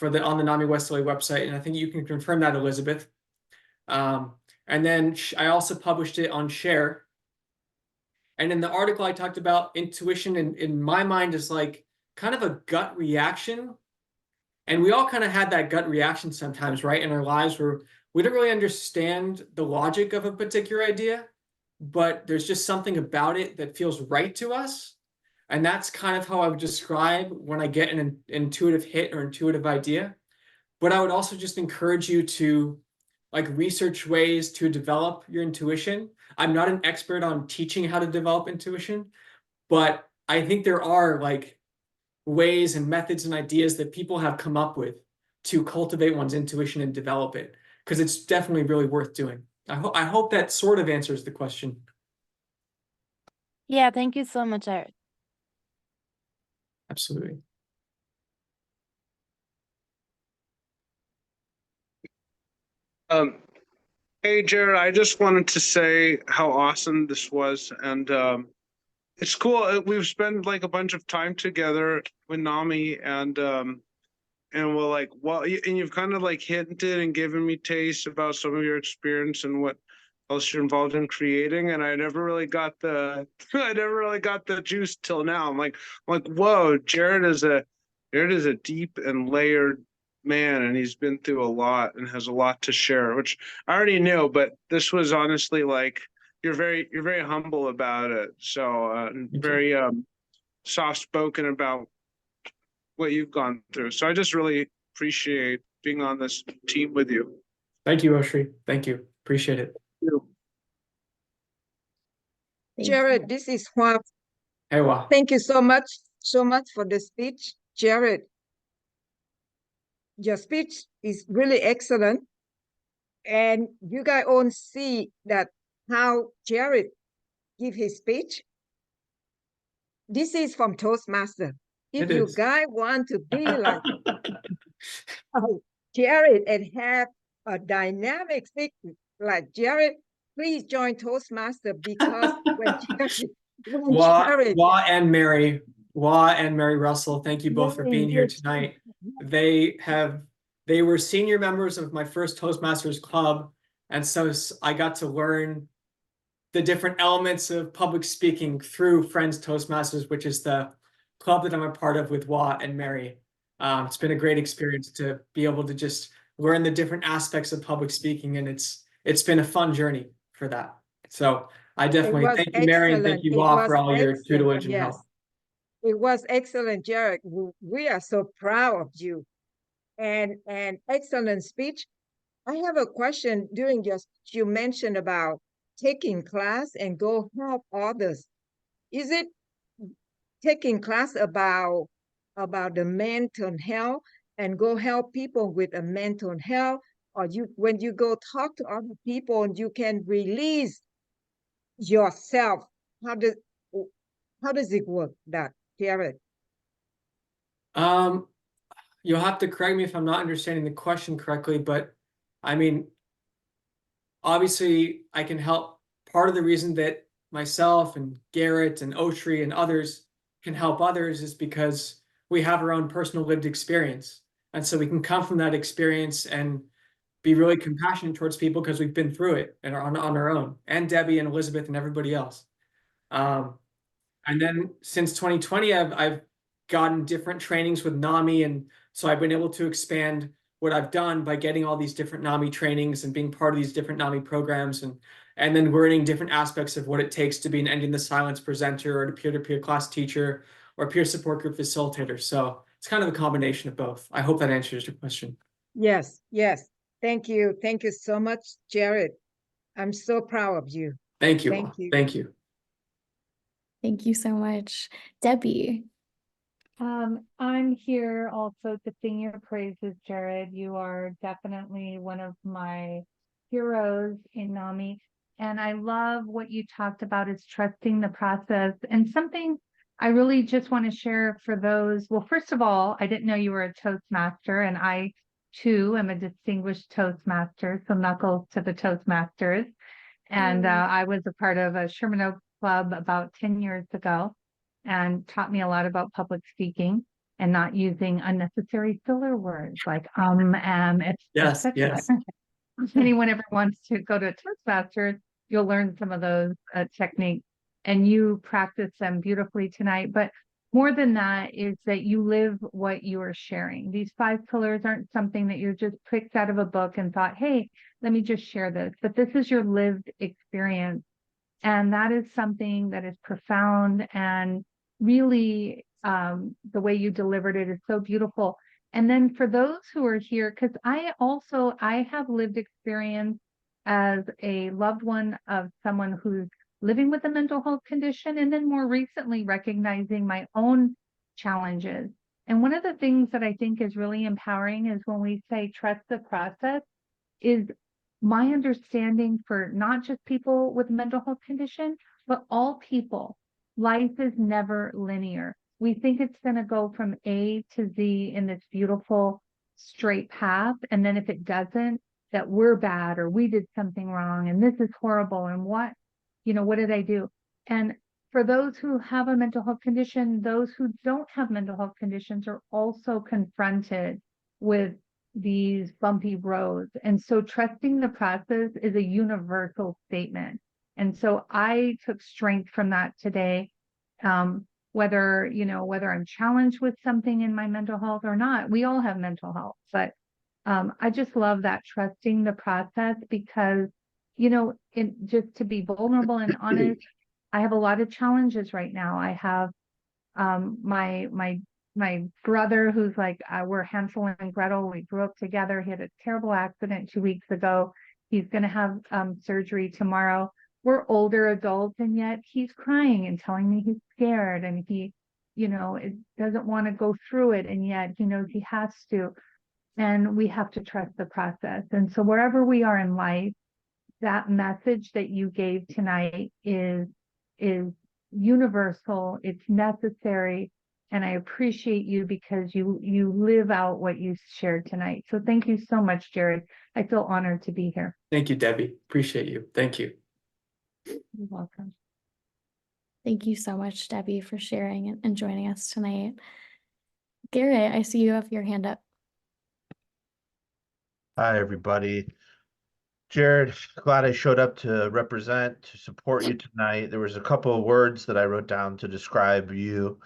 on the NAMI West LA website, and I think you can confirm that, Elizabeth. And then I also published it on Share. And in the article, I talked about intuition, and in my mind is like kind of a gut reaction. And we all kind of had that gut reaction sometimes, right, in our lives where we don't really understand the logic of a particular idea, but there's just something about it that feels right to us. And that's kind of how I would describe when I get an intuitive hit or intuitive idea. But I would also just encourage you to like research ways to develop your intuition. I'm not an expert on teaching how to develop intuition, but I think there are like ways and methods and ideas that people have come up with to cultivate one's intuition and develop it, because it's definitely really worth doing. I hope that sort of answers the question. Yeah, thank you so much, Eric. Absolutely. Hey Jared, I just wanted to say how awesome this was, and it's cool. We've spent like a bunch of time together with Nami, and we're like, well, and you've kind of like hinted and given me taste about some of your experience and what else you're involved in creating, and I never really got the I never really got the juice till now. I'm like, whoa, Jared is a deep and layered man, and he's been through a lot and has a lot to share, which I already knew, but this was honestly like you're very humble about it. So very soft spoken about what you've gone through. So I just really appreciate being on this team with you. Thank you, Oshri. Thank you. Appreciate it. Thank Jared, you. this is Hua. Hey, wow. Thank you so much for the speech. Jared, your speech is really excellent. And you guys all see that how Jared give his speech. This is from Toastmaster. If It you is. guys want to be like Jared and have a dynamic speech like Jared, please join Toastmaster, because when Jared Wah and Mary Russell, thank you both for being here tonight. They were senior members of my first Toastmasters club, and so I got to learn the different elements of public speaking through Friends Toastmasters, which is the club that I'm a part of with Wah and Mary. It's been a great experience to be able to just learn the different aspects of public speaking, and it's been a fun journey for that. So I definitely thank you, Mary, and thank you, Wah, for all your tutelage and help. It was excellent, Jared. We are so proud of you, and excellent speech. I have a question. During your speech, you mentioned about taking class and go help others. Is it taking class about the mental health and go help people with a mental health, or when you go talk to other people and you can release yourself? How does it work, that, Jared? You'll have to correct me if I'm not understanding the question correctly, but I mean, obviously I can help. Part of the reason that myself and Garrett and Oshri and others can help others is because we have our own personal lived experience. And so we can come from that experience and be really compassionate towards people because we've been through it and are on our own, and Debbie and Elizabeth and everybody else. And then since 2020, I've gotten different trainings with NAMI, and so I've been able to expand what I've done by getting all these different NAMI trainings and being part of these different NAMI programs, and then learning different aspects of what it takes to be an Ending the Silence presenter, or a peer-to-peer class teacher, or a peer support group facilitator. So it's kind of a combination of both. I hope that answers your question. Yes, yes. Thank you. Thank you so much, Jared. I'm so proud of you. Thank you. Thank you. Thank you. Thank you so much. Debbie. I'm here also to sing your praises, Jared. You are definitely one of my heroes in NAMI. And I love what you talked about is trusting the process. And something I really just want to share for those. Well, first of all, I didn't know you were a Toastmaster, and I too am a distinguished Toastmaster. So knuckles to the Toastmasters. And I was a part of a Sherman Oaks Club about 10 years ago, and taught me a lot about public speaking and not using unnecessary filler words like Yes, etc. yes. If anyone ever wants to go to a Toastmasters, you'll learn some of those techniques, and you practice them beautifully tonight. But more than that is that you live what you are sharing. These 5 pillars aren't something that you just picked out of a book and thought, hey, let me just share this. But this is your lived experience. And that is something that is profound, and really the way you delivered it is so beautiful. And then for those who are here, because I have lived experience as a loved one of someone who's living with a mental health condition, and then more recently recognizing my own challenges. And one of the things that I think is really empowering is when we say trust the process, is my understanding for not just people with mental health condition, but all people. Life is never linear. We think it's going to go from A to Z in this beautiful straight path. And then if it doesn't, that we're bad or we did something wrong and this is horrible. And what did I do? And for those who have a mental health condition, those who don't have mental health conditions are also confronted with these bumpy roads. And so trusting the process is a universal statement. And so I took strength from that today. Whether I'm challenged with something in my mental health or not, we all have mental health, but I just love that trusting the process, because, just to be vulnerable and honest, I have a lot of challenges right now. I have my brother who's like, we're Hansel and Gretel. We grew up together. He had a terrible accident 2 weeks ago. He's going to have surgery tomorrow. We're older adults, and yet he's crying and telling me he's scared, and he, it doesn't want to go through it, and yet he knows he has to. And we have to trust the process. And so wherever we are in life, that message that you gave tonight is universal. It's necessary. And I appreciate you because you live out what you shared tonight. So thank you so much, Jared. I feel honored to be here. Thank you, Debbie. Appreciate you. Thank you. You're welcome. Thank you so much, Debbie, for sharing and joining us tonight. Garrett, I see you have your hand up. Hi, everybody. Jared, glad I showed up to represent, to support you tonight. There was a couple of words that I wrote down to describe you,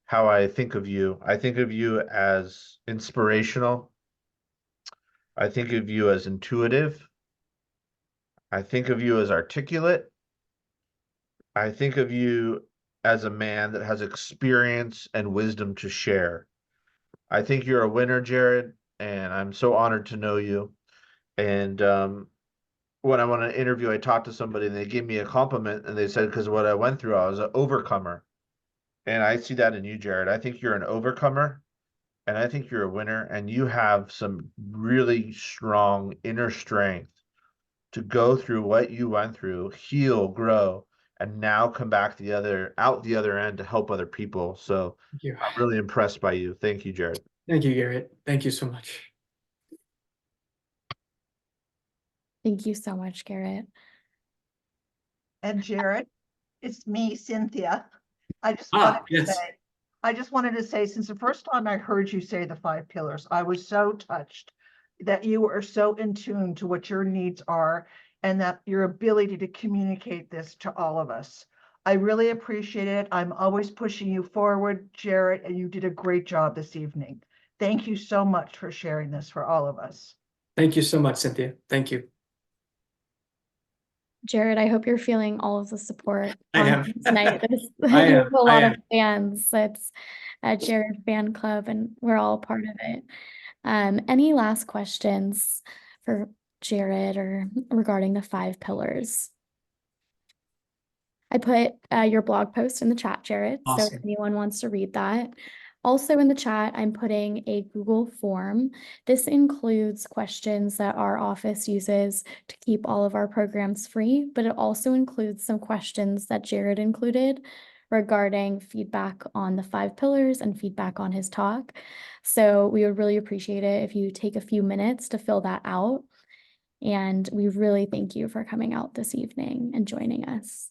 how I think of you. I think of you as inspirational. I think of you as intuitive. I think of you as articulate. I think of you as a man that has experience and wisdom to share. I think you're a winner, Jared, and I'm so honored to know you. And when I went on an interview, I talked to somebody and they gave me a compliment, and they said, because of what I went through, I was an overcomer. And I see that in you, Jared. I think you're an overcomer, and I think you're a winner, and you have some really strong inner strength to go through what you went through, heal, grow, and now come back out the other end to help other people. So Thank you. I'm really impressed by you. Thank you, Jared. Thank you, Garrett. Thank you so much. Thank you so much, Garrett. And Jared, it's me, Cynthia. I just Yes. wanted to say, since the first time I heard you say the 5 pillars, I was so touched that you are so in tune to what your needs are, and that your ability to communicate this to all of us. I really appreciate it. I'm always pushing you forward, Jared, and you did a great job this evening. Thank you so much for sharing this for all of us. Thank you so much, Cynthia. Thank you. Jared, I hope you're feeling all of the support I on am. tonight. There's I there's am. a I lot of am. fans. It's a Jared fan club, and we're all part of it. Any last questions for Jared or regarding the 5 pillars? I put your blog post in the chat, Jared, so if Awesome. anyone wants to read that. Also in the chat, I'm putting a Google form. This includes questions that our office uses to keep all of our programs free, but it also includes some questions that Jared included regarding feedback on the 5 pillars and feedback on his talk. So we would really appreciate it if you take a few minutes to fill that out. And we really thank you for coming out this evening and joining us.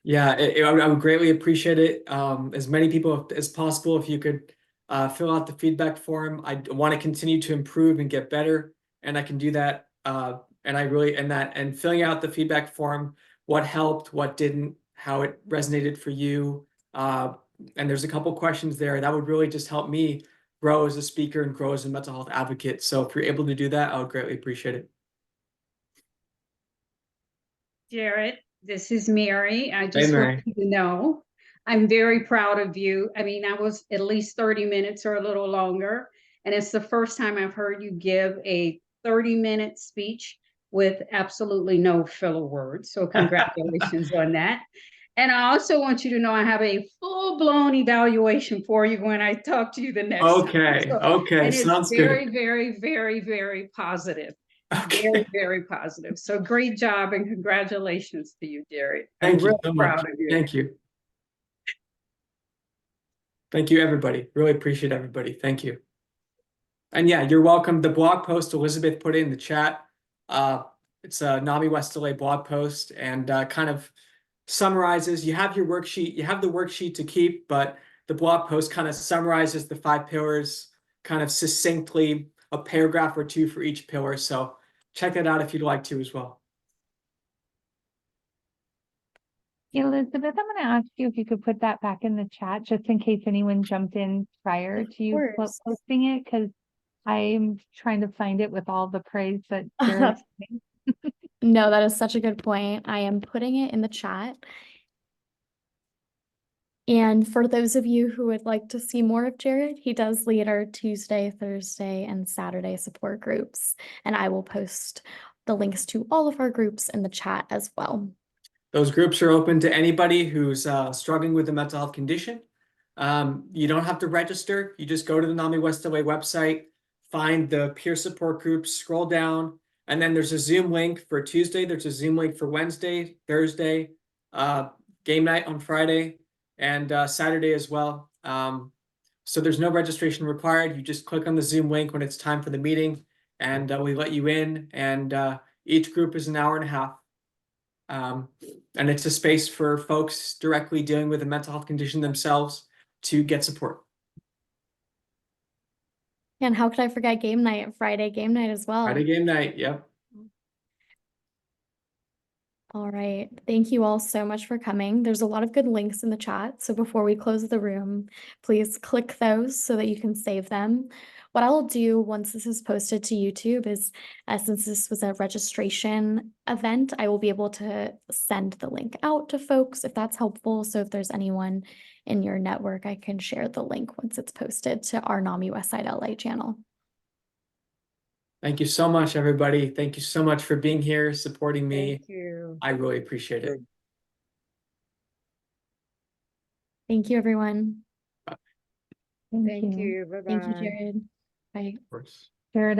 Yeah, I would greatly appreciate it. As many people as possible, if you could fill out the feedback form. I want to continue to improve and get better, and I can do that. And filling out the feedback form, what helped, what didn't, how it resonated for you. And there's a couple questions there that would really just help me grow as a speaker and grow as a mental health advocate. So if you're able to do that, I would greatly appreciate it. Jared, this is Mary. I Hey, just want Mary. you to know I'm very proud of you. I mean, I was at least 30 minutes or a little longer, and it's the first time I've heard you give a 30-minute speech with absolutely no filler words. So congratulations on that. And I also want you to know I have a full-blown evaluation for you when I talk to you the next time. Okay, So, okay, and it's sounds very, good. very, very, very positive. Okay. Very, very positive. So great job and congratulations to you, Jared. I'm Thank you really so proud much. of you. Thank you. Thank you, everybody. Really appreciate everybody. Thank you. And yeah, you're welcome. The blog post Elizabeth put in the chat. It's a NAMI West LA blog post and kind of summarizes. You have your worksheet. You have the worksheet to keep, but the blog post kind of summarizes the 5 pillars kind of succinctly, a paragraph or 2 for each pillar. So check it out if you'd like to as well. Elizabeth, I'm going to ask you if you could put that back in the chat just in case anyone jumped in prior to you course. posting it, because I'm trying to find it with all the praise that Jared's getting. No, that is such a good point. I am putting it in the chat. And for those of you who would like to see more of Jared, he does lead our Tuesday, Thursday, and Saturday support groups. And I will post the links to all of our groups in the chat as well. Those groups are open to anybody who's struggling with a mental health condition. You don't have to register. You just go to the NAMI West LA website, find the peer support groups, scroll down, and then there's a Zoom link for Tuesday. There's a Zoom link for Wednesday, Thursday, game night on Friday, and Saturday as well. So there's no registration required. You just click on the Zoom link when it's time for the meeting, and we let you in. And each group is an hour and a half. And it's a space for folks directly dealing with a mental health condition themselves to get support. And how could I forget game night, Friday game night as well? Friday game night, yep. All right. Thank you all so much for coming. There's a lot of good links in the chat. So before we close the room, please click those so that you can save them. What I'll do once this is posted to YouTube is, since this was a registration event, I will be able to send the link out to folks if that's helpful. So if there's anyone in your network, I can share the link once it's posted to our NAMI Westside LA channel. Thank you so much, everybody. Thank you so much for being here, supporting me. Thank you. I really appreciate it. Thank you, everyone. Thank you. Bye-bye. Thank you, Jared. Bye. Of course. Jared, I